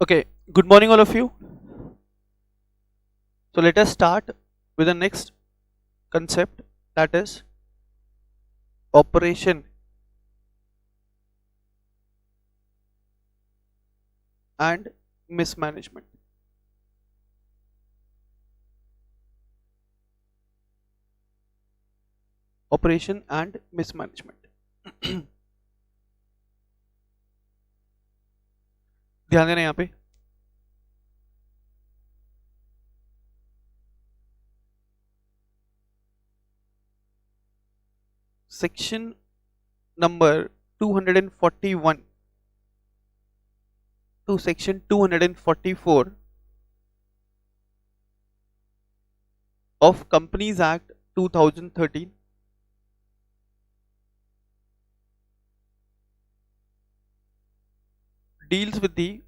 Okay, good morning, all of you. So, let us start with the next concept, that is operation and mismanagement. Operation and mismanagement. ध्यान देना यहाँ पे. Section number 241 to section 244 of Companies Act 2013 deals with the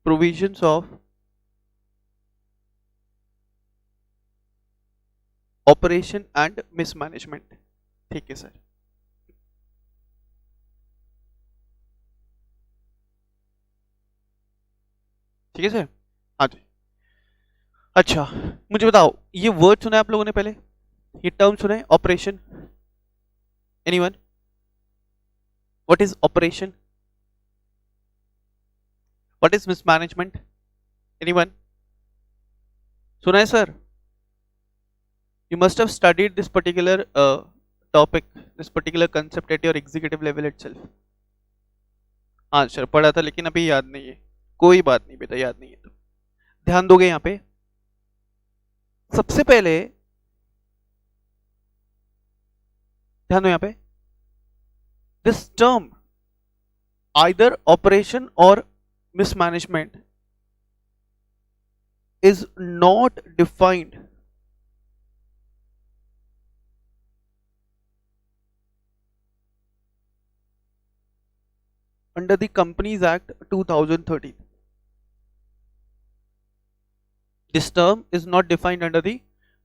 provisions of operation and mismanagement. ठीक है sir. ठीक है sir. हाँ जी. अच्छा, मुझे बताओ, ये वर्ड सुना है आप लोगों ने पहले? ये टर्म सुना है, operation? Anyone? What is operation? What is mismanagement? Anyone? सुना है sir? You must have studied this particular topic, this particular concept at your executive level itself. हाँ सर, पढ़ा था लेकिन अभी याद नहीं है. कोई बात नहीं बेटा, याद नहीं है तो ध्यान दोगे यहाँ पे. सबसे पहले ध्यान दो यहाँ पे. This term either operation or mismanagement is not defined under the Companies Act 2013. This term is not defined under the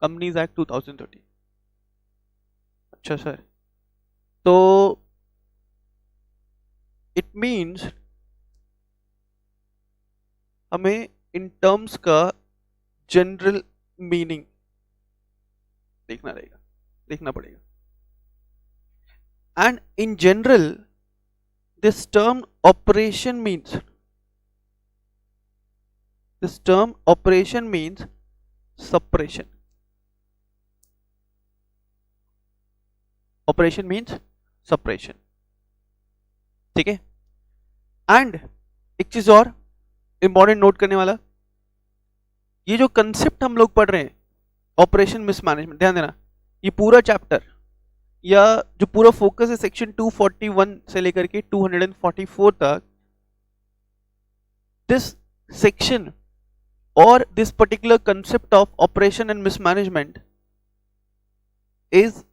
Companies Act 2013. अच्छा सर, तो it means हमें इन टर्म्स का जनरल मीनिंग देखना पड़ेगा. And in general this term operation means suppression. Operation means suppression. ठीक है. And एक चीज और इंपॉर्टेंट नोट करने वाला, ये जो कंसेप्ट हम लोग पढ़ रहे हैं ऑपरेशन मिसमैनेजमेंट, ध्यान देना, ये पूरा चैप्टर या जो पूरा फोकस है सेक्शन 241 से लेकर के 244 तक, दिस सेक्शन और this particular concept of oppression and mismanagement is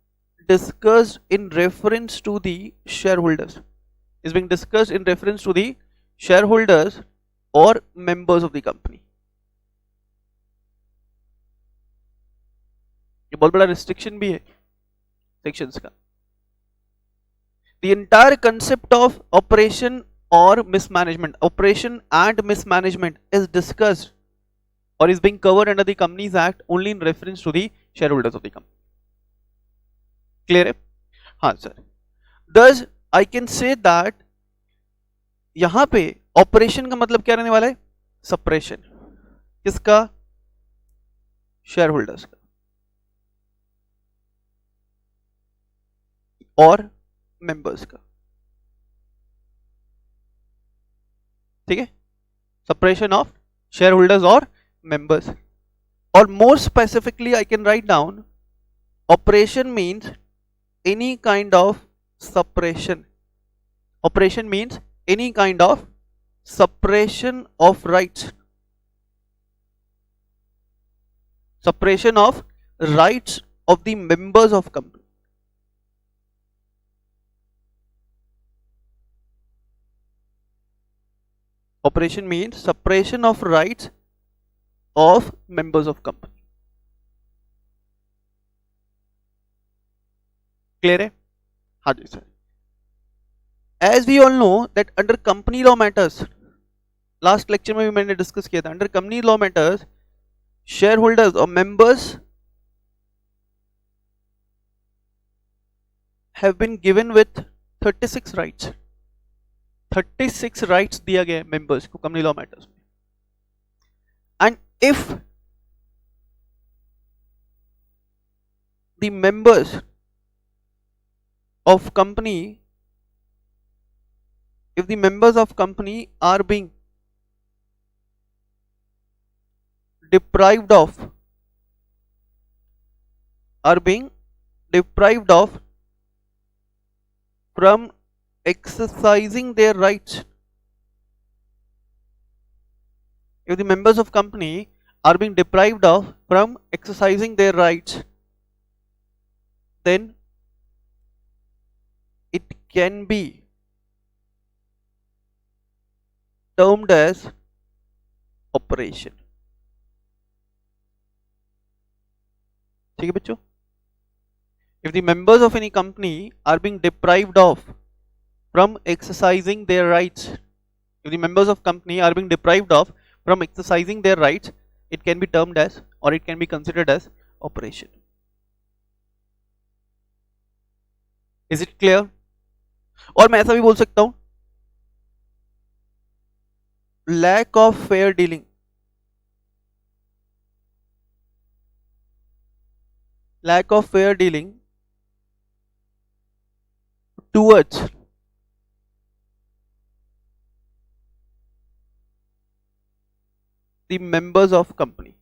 discussed in reference to the shareholders, is being discussed in reference to the shareholders or members of the company. ये बहुत बड़ा restriction भी है सेक्शंस का. The entire concept of operation or mismanagement, operation and mismanagement is discussed or is being covered under the Companies Act only in reference to the shareholders of the company. Clear है? हाँ sir. Thus I can say that यहां पे operation का मतलब क्या रहने वाला है? सप्रेशन. किसका? शेयर होल्डर्स का और मेंबर्स का. ठीक है. सप्रेशन ऑफ शेयर होल्डर्स और मेंबर्स. और more specifically I can write down operation means any kind of suppression. Operation means any kind of suppression of rights. Suppression of rights of the members of company. Operation means suppression of rights of members of company. Clear है? हाँ जी sir. as we all know that under company law matters, last lecture में भी मैंने discuss किया था, under company law matters shareholders or members have been given with 36 rights. 36 rights दिया गया है members को company law matters में. And if the members of company, if the members of company are being deprived of from exercising their rights, if the members of company are being deprived of from exercising their rights, then it can be termed as operation. ठीक है बच्चों, if the members of any company are being deprived of from exercising their rights, if the members of company are being deprived of from exercising their rights, it can be termed as, or it can be considered as operation. Is it clear? और मैं ऐसा भी बोल सकता हूं, lack of fair dealing, lack of fair dealing towards the members of company,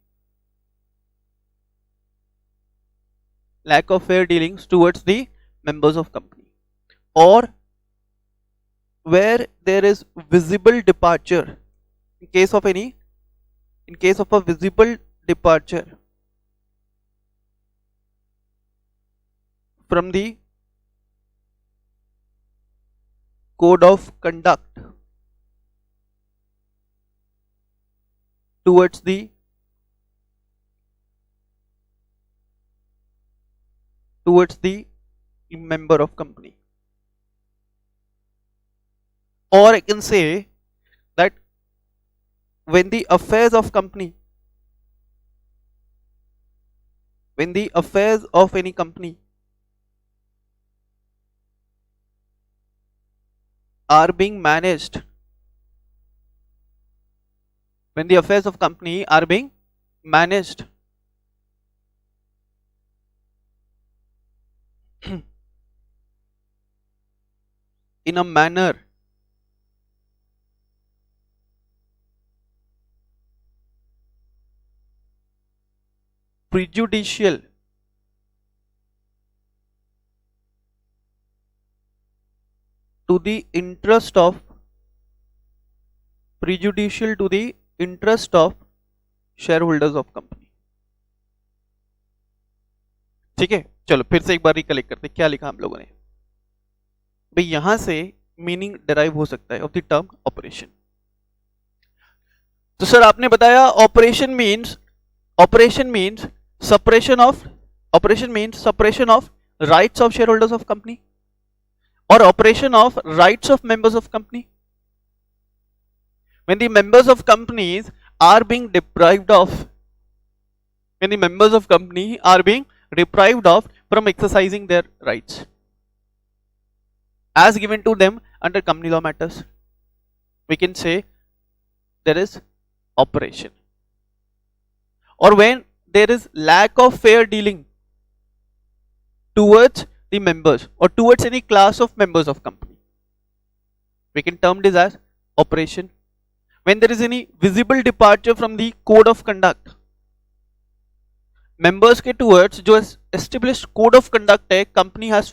lack of fair dealings towards the members of company, or where there is visible departure, in case of a visible departure from the code of conduct towards the member of company. Or I can say that when the affairs of company, when the affairs of any company are being managed, when the affairs of company are being managed in a manner prejudicial to the interest of shareholders of company. ठीक है, चलो फिर से एक बार recollect करते क्या लिखा हम लोगों ने. भाई यहां से मीनिंग डिराइव हो सकता है ऑफ द टर्म ऑपरेशन. तो सर आपने बताया operation means separation of rights of shareholders of company or operation of rights of members of company. When the members of companies are being deprived of, from exercising their rights as given to them under company law matters, we can say there is operation. Or when there is lack of fair dealing towards the members or towards any class of members of company, we can term this as operation. When there is any visible departure from the code of conduct, members के towards जो established code of conduct है, company has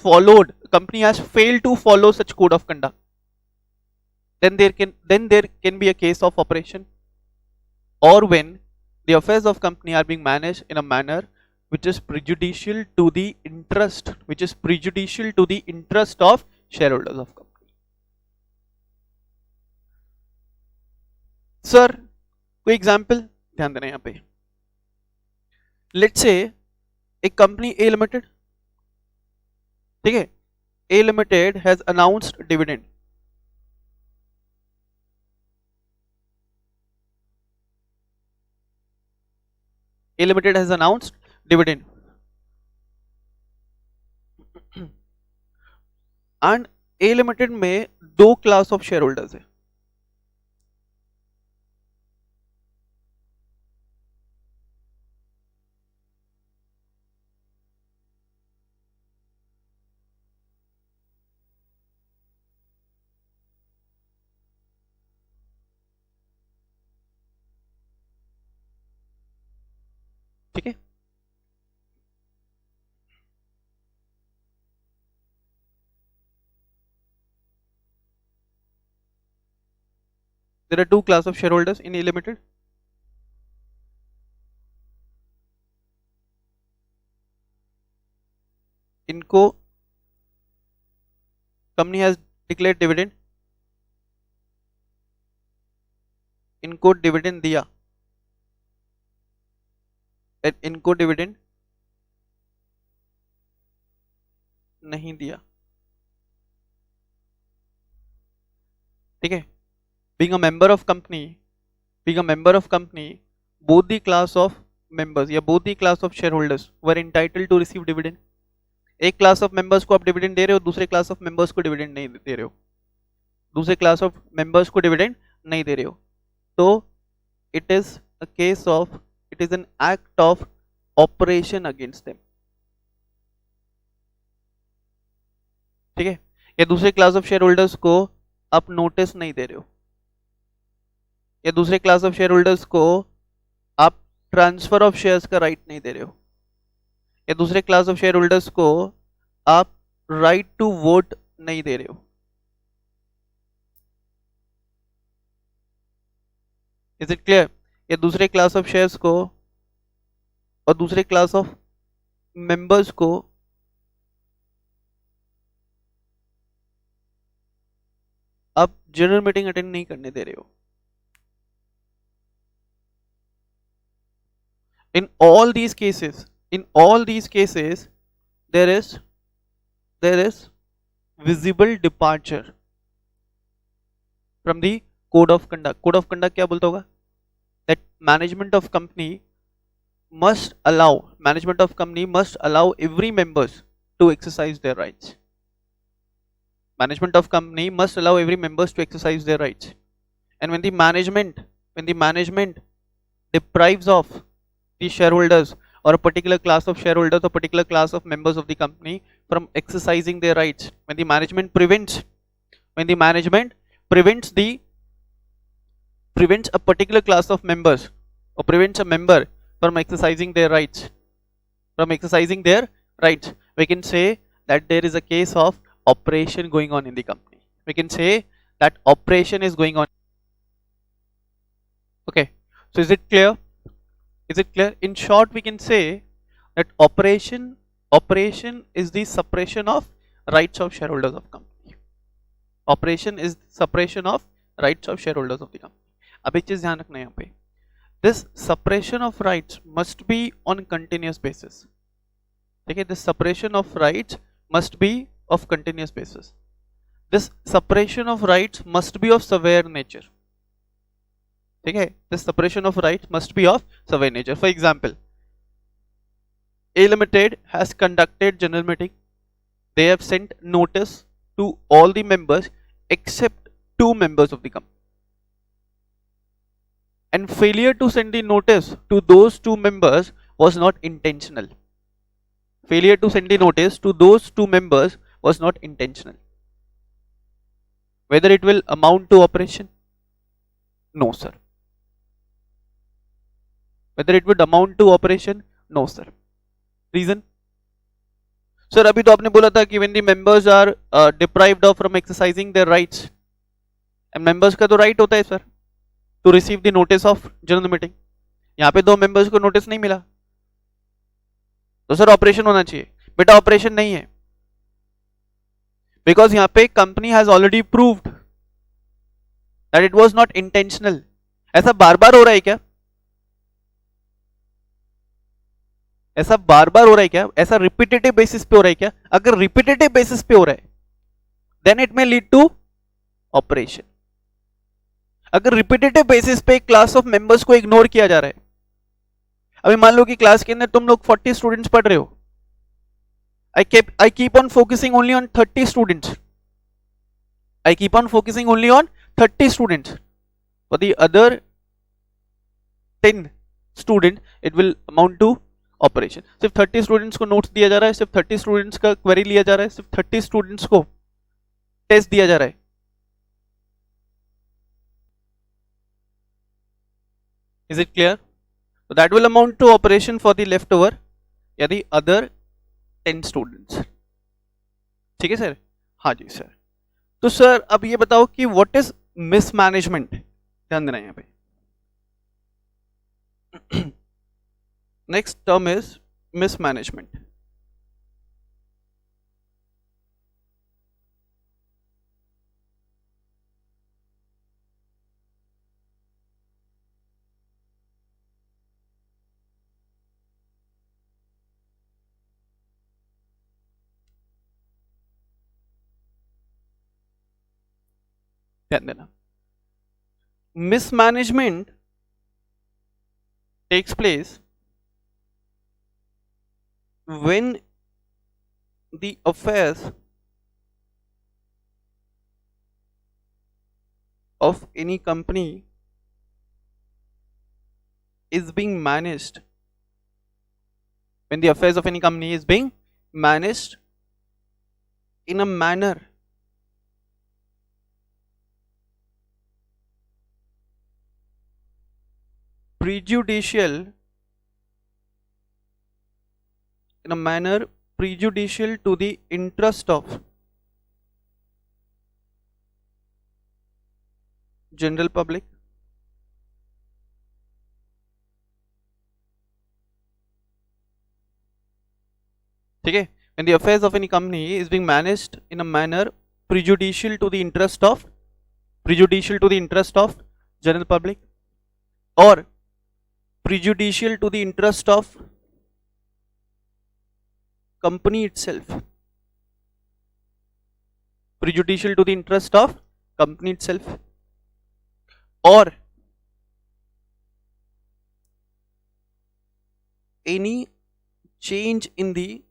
failed to follow such code of conduct, then there can be a case of operation. Or when the affairs of company are being managed in a manner which is prejudicial to the interest of shareholders of company. Sir कोई example ध्यान देना यहाँ पे. Let's say एक company ए limited, ठीक है, A limited has announced dividend A Limited has announced dividend. And A Limited में दो क्लास ऑफ शेयर होल्डर्स है. ठीक है. There are two class of shareholders in A Limited. इनको कंपनी हैज डिक्लेयर डिविडेंड, इनको dividend दिया, इनको dividend नहीं दिया. ठीक है. being a member of company both the class of members या both the class of shareholders were entitled to receive dividend. एक क्लास ऑफ मेंबर्स को आप डिविडेंड दे रहे हो, दूसरे क्लास ऑफ मेंबर्स को डिविडेंड नहीं दे रहे हो, दूसरे क्लास ऑफ मेंबर्स को डिविडेंड नहीं दे रहे हो. तो it is a case of, it is an act of operation against them. ठीक है. या दूसरे क्लास ऑफ शेयर होल्डर्स को आप नोटिस नहीं दे रहे हो, या दूसरे क्लास ऑफ शेयर होल्डर्स को आप ट्रांसफर ऑफ शेयर्स का राइट नहीं दे रहे हो, या दूसरे क्लास ऑफ शेयर होल्डर्स को आप राइट टू वोट नहीं दे रहे हो. Is it clear? या दूसरे क्लास ऑफ शेयर्स को और दूसरे क्लास ऑफ मेंबर्स को आप जनरल मीटिंग अटेंड नहीं करने दे रहे हो. In all these cases, there is visible departure from the code of conduct. Code of conduct क्या बोलता होगा? That management of company must allow every members to exercise their rights. Management of company must allow every members to exercise their rights. And when the management deprives of the shareholders or a particular class of shareholders or particular class of members of the company from exercising their rights, when the management prevents a particular class of members or prevents a member from exercising their rights, we can say that there is a case of operation going on in the company. We can say that operation is going on. Okay, so is it clear? In short, we can say that operation is the suppression of rights of shareholders of company. Operation is suppression of rights of shareholders of the company. अब एक चीज ध्यान रखना है यहाँ पे, this suppression of rights must be on continuous basis. ठीक है, this suppression of rights must be of continuous basis. This suppression of rights must be of severe nature. ठीक है, this separation of rights must be of severe nature. For example, A Limited has conducted general meeting. They have sent notice to all the members except 2 members of the company. And failure to send the notice to those 2 members was not intentional. Failure to send the notice to those 2 members was not intentional. Whether it will amount to operation? No, sir. Whether it would amount to operation? No, sir. Reason? Sir, अभी तो आपने बोला था कि when the members are deprived of from exercising their rights, and members का तो right होता है sir to receive the notice of general meeting. यहाँ पे 2 members को notice नहीं मिला, तो सर ऑपरेशन होना चाहिए. बेटा ऑपरेशन नहीं है, because यहाँ पे company has already proved that it was not intentional. ऐसा बार बार हो रहा है क्या? ऐसा बार बार हो रहा है क्या? ऐसा रिपीटेटिव बेसिस पे हो रहा है क्या? अगर रिपीटेटिव बेसिस पे हो रहा है then it may lead to oppression. अगर रिपीटेटिव बेसिस पे क्लास ऑफ मेंबर्स को इग्नोर किया जा रहा है, अभी मान लो कि क्लास के अंदर तुम लोग 40 स्टूडेंट्स पढ़ रहे हो, I keep on focusing only on 30 students. I keep on focusing only on 30 students. For the other 10 student, it will amount to operation. सिर्फ 30 स्टूडेंट्स को नोट्स दिया जा रहा है, सिर्फ 30 स्टूडेंट्स का क्वेरी लिया जा रहा है, सिर्फ 30 स्टूडेंट्स को टेस्ट दिया जा रहा है. Is it clear? So that will amount to operation for the leftover या the other 10 students. ठीक है सर? हाँ जी सर. तो सर अब ये बताओ कि व्हाट इज मिसमैनेजमेंट. ध्यान देना यहाँ पे. Next term is mismanagement. ध्यान देना. Mismanagement takes place when the affairs of any company is being managed, when the affairs of any company is being managed in a manner prejudicial, in a manner prejudicial to the interest of general public, ठीक है. when the affairs of any company is being managed in a manner prejudicial to the interest of general public or prejudicial to the interest of company itself, prejudicial to the interest of company itself, or any change in the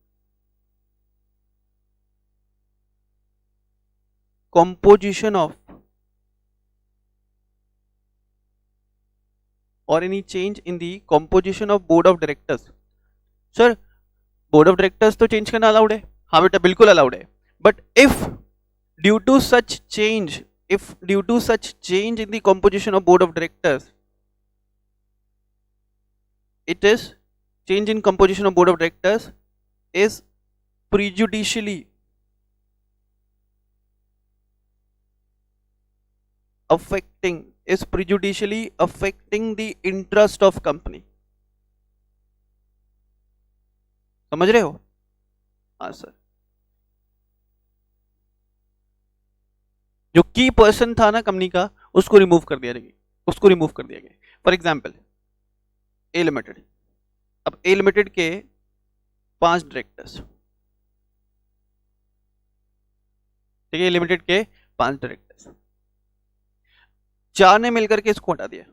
composition of or any change in the composition of board of directors. Sir board of directors तो change करना allowed है. हाँ बेटा बिल्कुल allowed है. But if due to such change in the composition of board of directors, it is change in composition of board of directors is prejudicially affecting the interest of company. समझ रहे हो? हाँ sir. जो की person था ना company का, उसको रिमूव कर दिया गया. For example A limited. अब ए लिमिटेड के 5 डायरेक्टर्स, ठीक है. ए लिमिटेड के 5 डायरेक्टर्स, 4 ने मिलकर के इसको हटा दिया.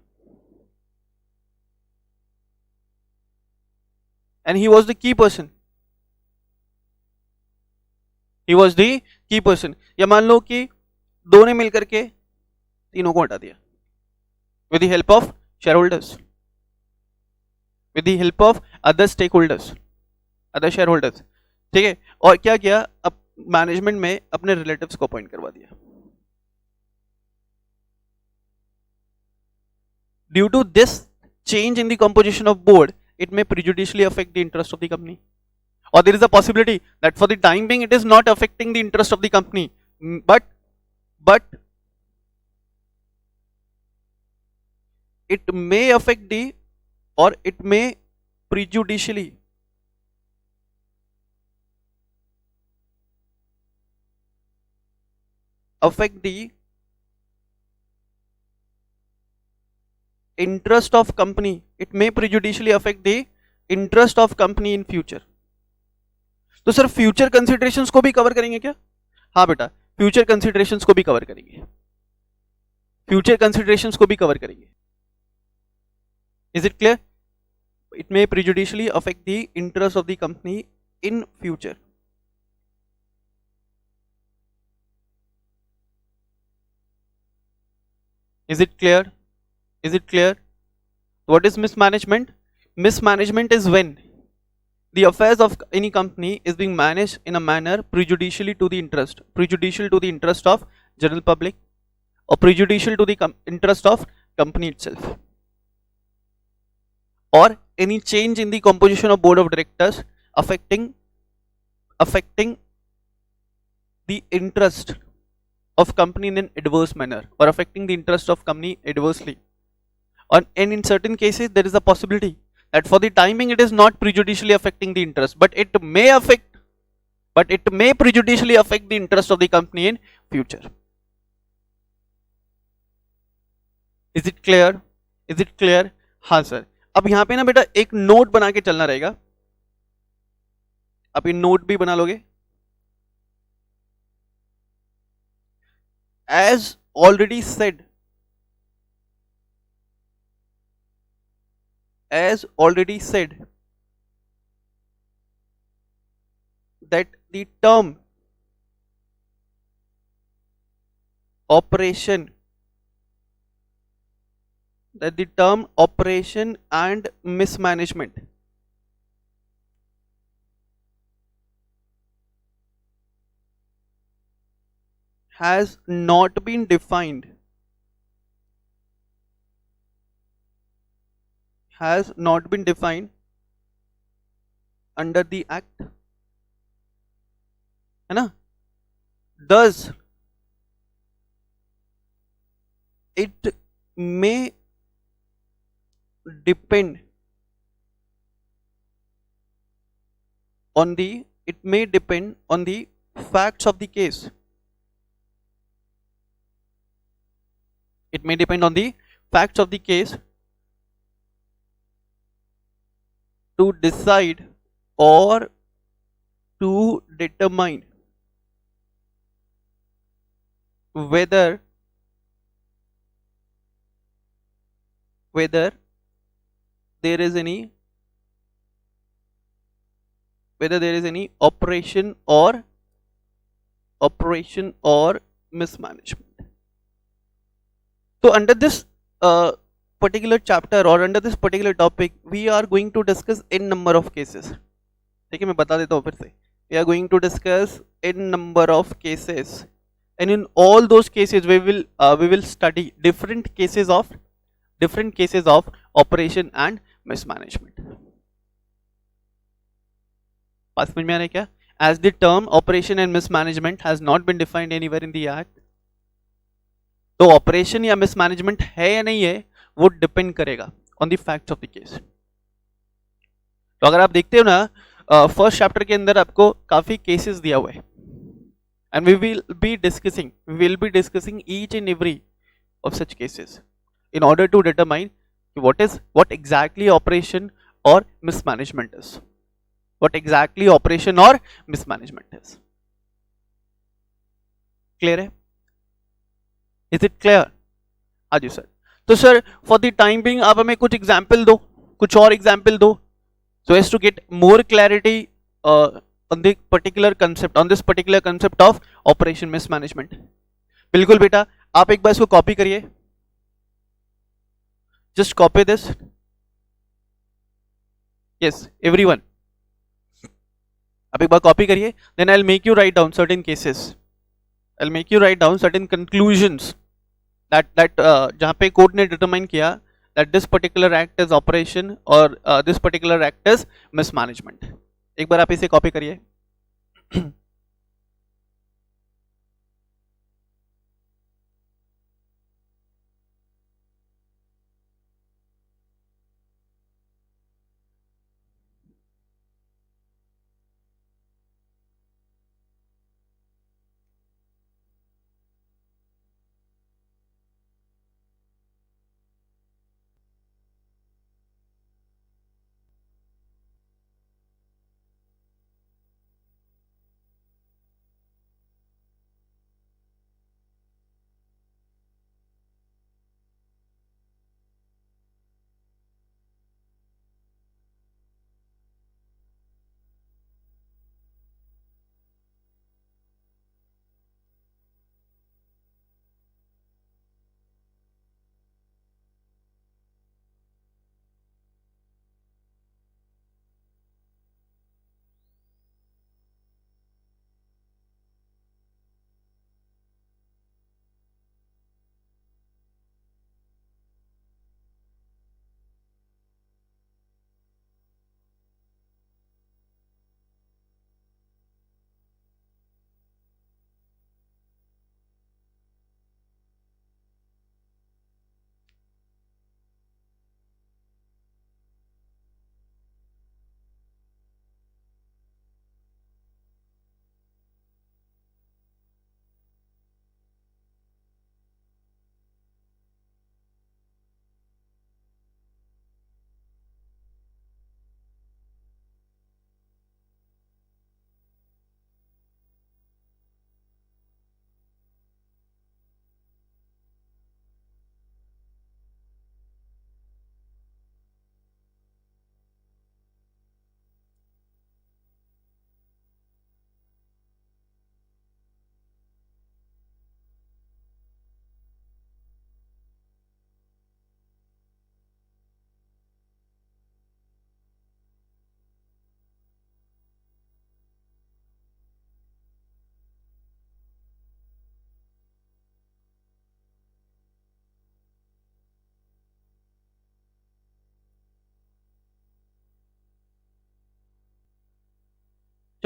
And he was the key person. या मान लो कि 2 ने मिलकर के तीनों को हटा दिया with the help of shareholders, with the help of other stakeholders, other shareholders. ठीक है. और क्या किया, अब मैनेजमेंट में अपने रिलेटिव्स को अपॉइंट करवा दिया. Due to this change in the composition of board, it may prejudicially affect the interest of the company, or there is a possibility that for the time being it is not affecting the interest of the company, but it may affect the, or it may prejudicially affect the interest of company. It may prejudicially affect the interest of company in future. तो sir future considerations को भी cover करेंगे क्या? हाँ बेटा future considerations को भी cover करेंगे. Is it clear? It may prejudicially affect the interest of the company in future. Is it clear? Is it clear? What is mismanagement? Mismanagement is when the affairs of any company is being managed in a manner prejudicial to the interest of general public, or prejudicial to the interest of company itself, or any change in the composition of board of directors affecting the interest of company in an adverse manner, or affecting the interest of company adversely. And in certain cases there is a possibility that for the timing it is not prejudicially affecting the interest, but it may prejudicially affect the interest of the company in future. Is it clear? Is it clear? हाँ sir. अब यहाँ पे ना बेटा एक note बना के चलना रहेगा. आप ये नोट भी बना लोगे. As already said, that the term operation and mismanagement has not been defined under the act, है ना. Thus it may depend on the facts of the case. It may depend on the facts of the case to decide or to determine whether there is any operation or mismanagement. So under this particular chapter or under this particular topic we are going to discuss n number of cases. ठीक है, मैं बता देता हूँ फिर से. We are going to discuss n number of cases, and in all those cases we will study different cases of operation and mismanagement. बात समझ में आ रहा है क्या? As the term operation and mismanagement has not been defined anywhere in the act, तो operation या mismanagement है या नहीं है वो डिपेंड करेगा on the facts of the case. तो अगर आप देखते हो ना, फर्स्ट चैप्टर के अंदर आपको काफी केसेस दिया हुआ है, and we will be discussing each and every of such cases in order to determine what exactly operation or mismanagement is. Clear है? Is it clear? हाँ जी सर. तो sir for the time being आप हमें कुछ example दो, कुछ और example दो, so as to get more clarity on this particular concept of operation mismanagement. बिल्कुल बेटा, आप एक बार इसको कॉपी करिए. Just copy this. Yes, everyone. आप एक बार कॉपी करिए. Then I'll make you write down certain cases. I'll make you write down certain conclusions that जहाँ पे कोर्ट ने determine किया that this particular act is operation or this particular act is mismanagement. एक बार आप इसे copy करिए.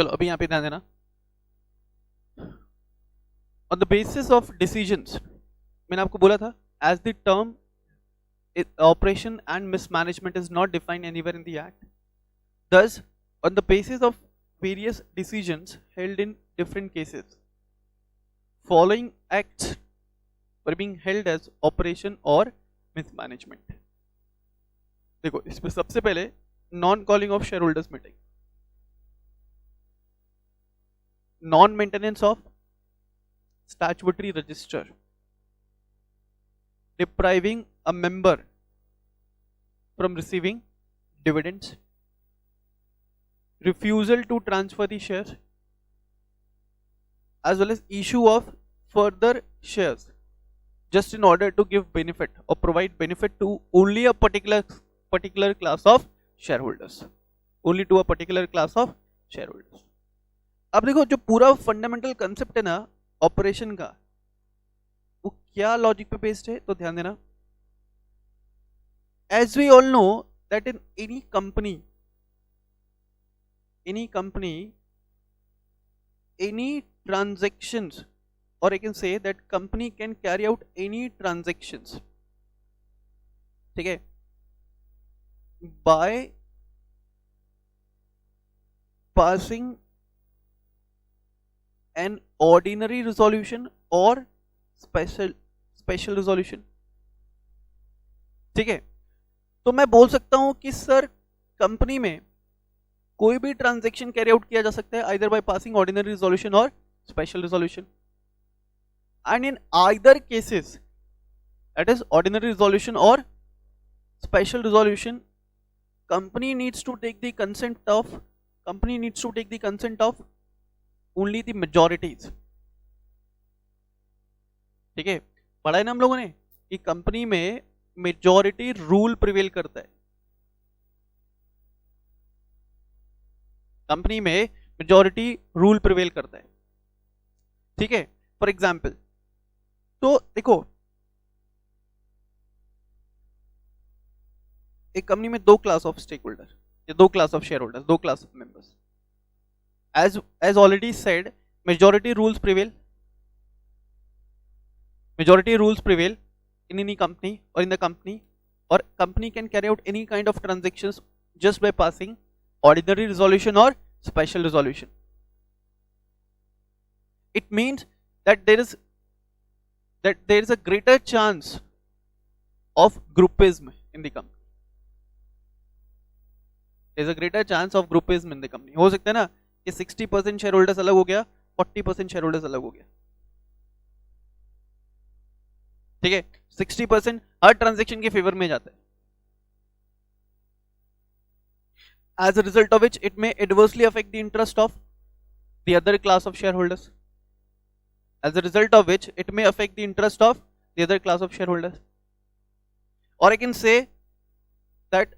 चलो अभी यहाँ पे ध्यान देना, on the basis of decisions, मैंने आपको बोला था as the term operation and mismanagement is not defined anywhere in the act. Thus, on the basis of various decisions held in different cases, following acts were being held as operation or mismanagement. देखो इसमें सबसे पहले non calling of share holders meeting, non maintenance of statutory register, depriving a member from receiving dividends, refusal to transfer the shares, as well as issue of further shares just in order to give benefit or provide benefit to only a particular class of shareholders, only to a particular class of shareholders. अब देखो जो पूरा fundamental concept है ना operation का, वो क्या logic पे बेस्ड है, तो ध्यान देना, as we all know that in any company, any transactions, or I can say that company can carry out any transactions, ठीक है, by passing an ordinary resolution or special resolution, ठीक है। तो मैं बोल सकता हूं कि सर कंपनी में कोई भी ट्रांजैक्शन कैरी आउट किया जा सकता है either by passing ordinary resolution और special resolution, and in either cases that is ordinary resolution और special resolution, company needs to take the consent of only the majorities, ठीक है। पढ़ा है ना हम लोगों ने कि कंपनी में मेजॉरिटी रूल प्रिवेल करता है, कंपनी में मेजॉरिटी रूल प्रिवेल करता है, ठीक है। फॉर एग्जाम्पल, तो देखो एक कंपनी में दो क्लास ऑफ स्टेक होल्डर या दो क्लास ऑफ शेयर होल्डर, दो class of members, as already said majority rules prevail, majority rules prevail in any company or in the company, or company can carry out any kind of transactions just by passing ordinary resolution or special resolution. It means that there is a greater chance of groupism in the company. There is a greater chance of groupism in the company. हो सकता है ना कि 60% share holders अलग हो गया, 40% share holders अलग हो गया, ठीक है। 60% हर ट्रांजैक्शन के फेवर में जाता है, as a result of which it may adversely affect the interest of the other class of shareholders, as a result of which it may affect the interest of the other class of shareholders, or I can say that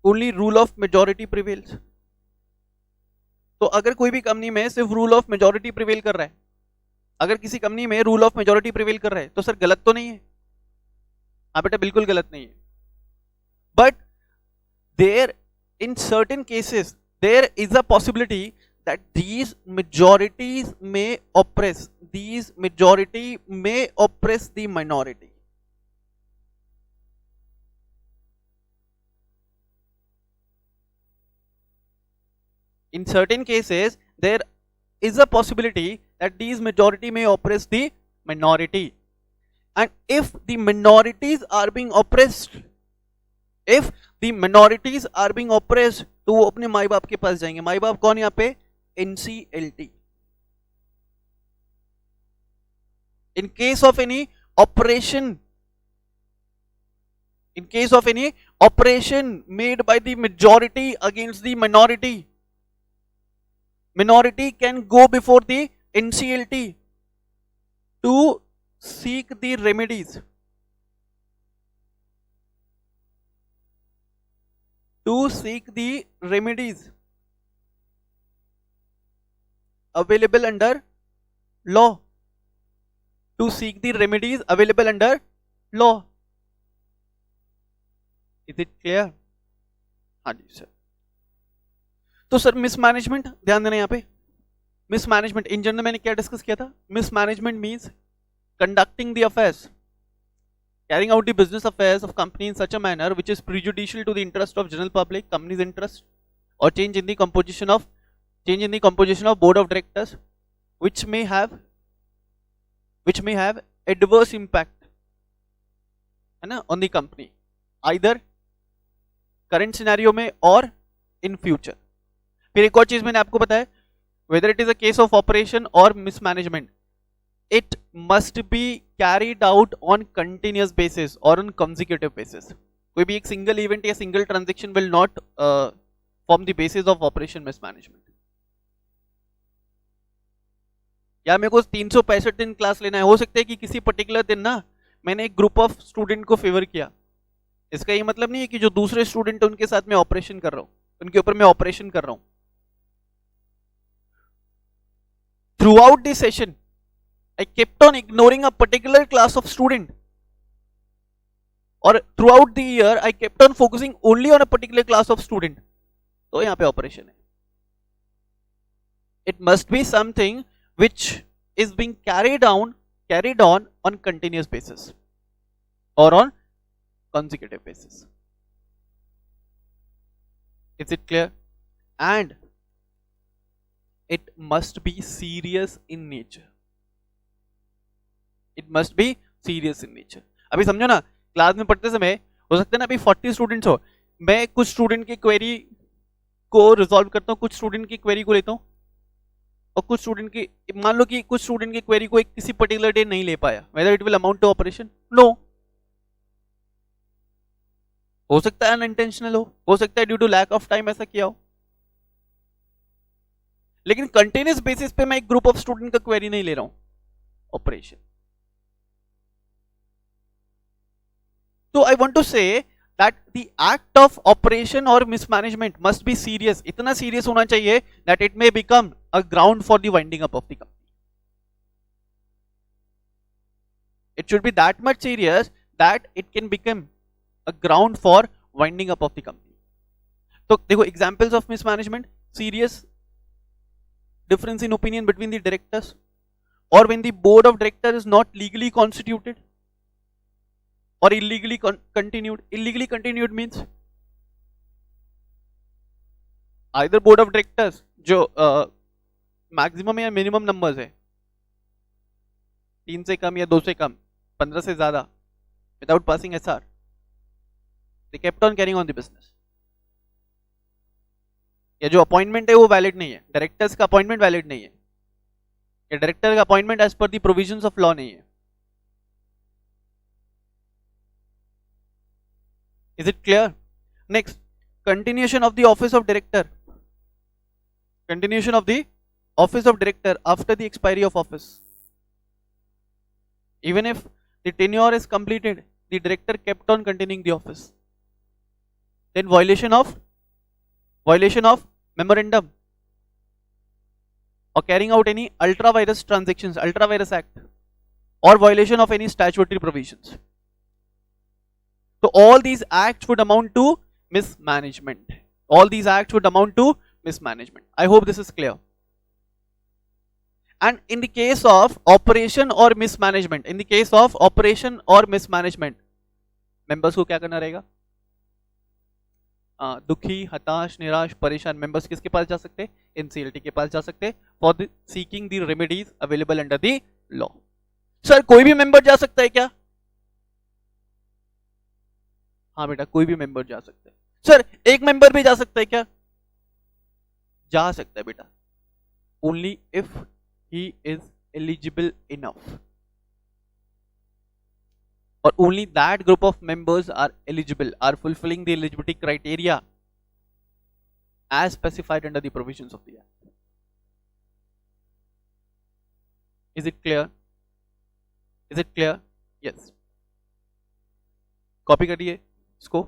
only rule of majority prevails. तो अगर कोई भी company में सिर्फ rule of majority prevail कर रहा है, अगर किसी कंपनी में रूल ऑफ मेजॉरिटी प्रिवेल कर रहा है तो सर गलत तो नहीं है? हाँ बेटा बिल्कुल गलत नहीं है, but there in certain cases there is a possibility that these majorities may oppress the minority. In certain cases there is a possibility that these majority may oppress the minority, and if the minorities are being oppressed, तो वो अपने माई बाप के पास जाएंगे। माई बाप कौन यहाँ पे? NCLT. in case of any operation made by the majority against the minority can go before the NCLT to seek the remedies, available under law, Is it clear? हाँ जी सर। तो सर मिसमैनेजमेंट ध्यान देना यहाँ पे, mismanagement in general मैंने क्या discuss किया था, mismanagement means conducting the affairs, carrying out the business affairs of company in such a manner which is prejudicial to the interest of general public, company's interest, or change in the composition of board of directors which may have adverse impact, है ना, on the company either current scenario में और in future. फिर एक और चीज मैंने आपको बताया, whether it is a case of operation or mismanagement, it must be carried out on continuous basis or on consecutive basis. कोई भी एक single event या single transaction will not form the basis of operation mismanagement. या मेरे को 365 दिन class लेना है, हो सकता है कि किसी पर्टिकुलर दिन ना मैंने एक ग्रुप ऑफ स्टूडेंट को फेवर किया, इसका ये मतलब नहीं है कि जो दूसरे स्टूडेंट है उनके साथ मैं ऑपरेशन कर रहा हूं, उनके ऊपर मैं ऑपरेशन कर रहा हूं. Through out this session I kept on ignoring a particular class of student, or throughout the year I kept on focusing only on a particular class of student. तो यहाँ पे ऑपरेशन है. It must be something which is being carried on continuous basis or on consecutive basis. Is it clear? And it must be serious in nature. It must be serious in nature. अभी समझो ना, class में पढ़ते समय हो सकता है ना अभी 40 स्टूडेंट्स हो, मैं कुछ स्टूडेंट की क्वेरी को रिजॉल्व करता हूँ, कुछ स्टूडेंट की क्वेरी को लेता हूँ, और कुछ स्टूडेंट की, मान लो कि कुछ स्टूडेंट की क्वेरी को एक किसी पर्टिकुलर डे नहीं ले पाया, whether it will amount to oppression? No. हो सकता है अनइंटेंशनल हो सकता है due to lack of time ऐसा किया हो, लेकिन कंटिन्यूस बेसिस पे मैं एक ग्रुप ऑफ स्टूडेंट का क्वेरी नहीं ले रहा हूं, oppression. So I want to say that the act of operation or mismanagement must be serious. इतना serious होना चाहिए that it may become a ground for the winding up of the company. It should be that much serious that it can become a ground for winding up of the company. तो देखो examples of mismanagement: serious difference in opinion between the directors, or when the board of directors is not legally constituted, or illegally continued. Illegally continued means either board of directors जो maximum या minimum numbers है, 3 से कम या 2 से कम, 15 से ज्यादा, without passing SR, they kept on carrying on the business. या जो अपॉइंटमेंट है वो वैलिड नहीं है, डायरेक्टर्स का अपॉइंटमेंट वैलिड नहीं है, या डायरेक्टर का appointment as per the provisions of law नहीं है. Is it clear? Next, continuation of the office of director. Continuation of the office of director after the expiry of office. Even if the tenure is completed, the director kept on continuing the office. Then violation of memorandum, or carrying out any ultra virus transactions, ultra virus act, or violation of any statutory provisions. So all these acts would amount to mismanagement. All these acts would amount to mismanagement. I hope this is clear. And in the case of operation or mismanagement, members को क्या करना रहेगा? दुखी, हताश, निराश, परेशान members किसके पास जा सकते हैं? NCLT के पास जा सकते हैं for seeking the remedies available under the law. Sir कोई भी मेंबर जा सकता है क्या? हाँ बेटा, कोई भी मेंबर जा सकता है. सर एक मेंबर भी जा सकता है क्या? जा सकता है बेटा, only if he is eligible enough, और only that group of members are eligible, are fulfilling the eligibility criteria as specified under the provisions of the act. Is it clear? Yes. Copy करिए इसको.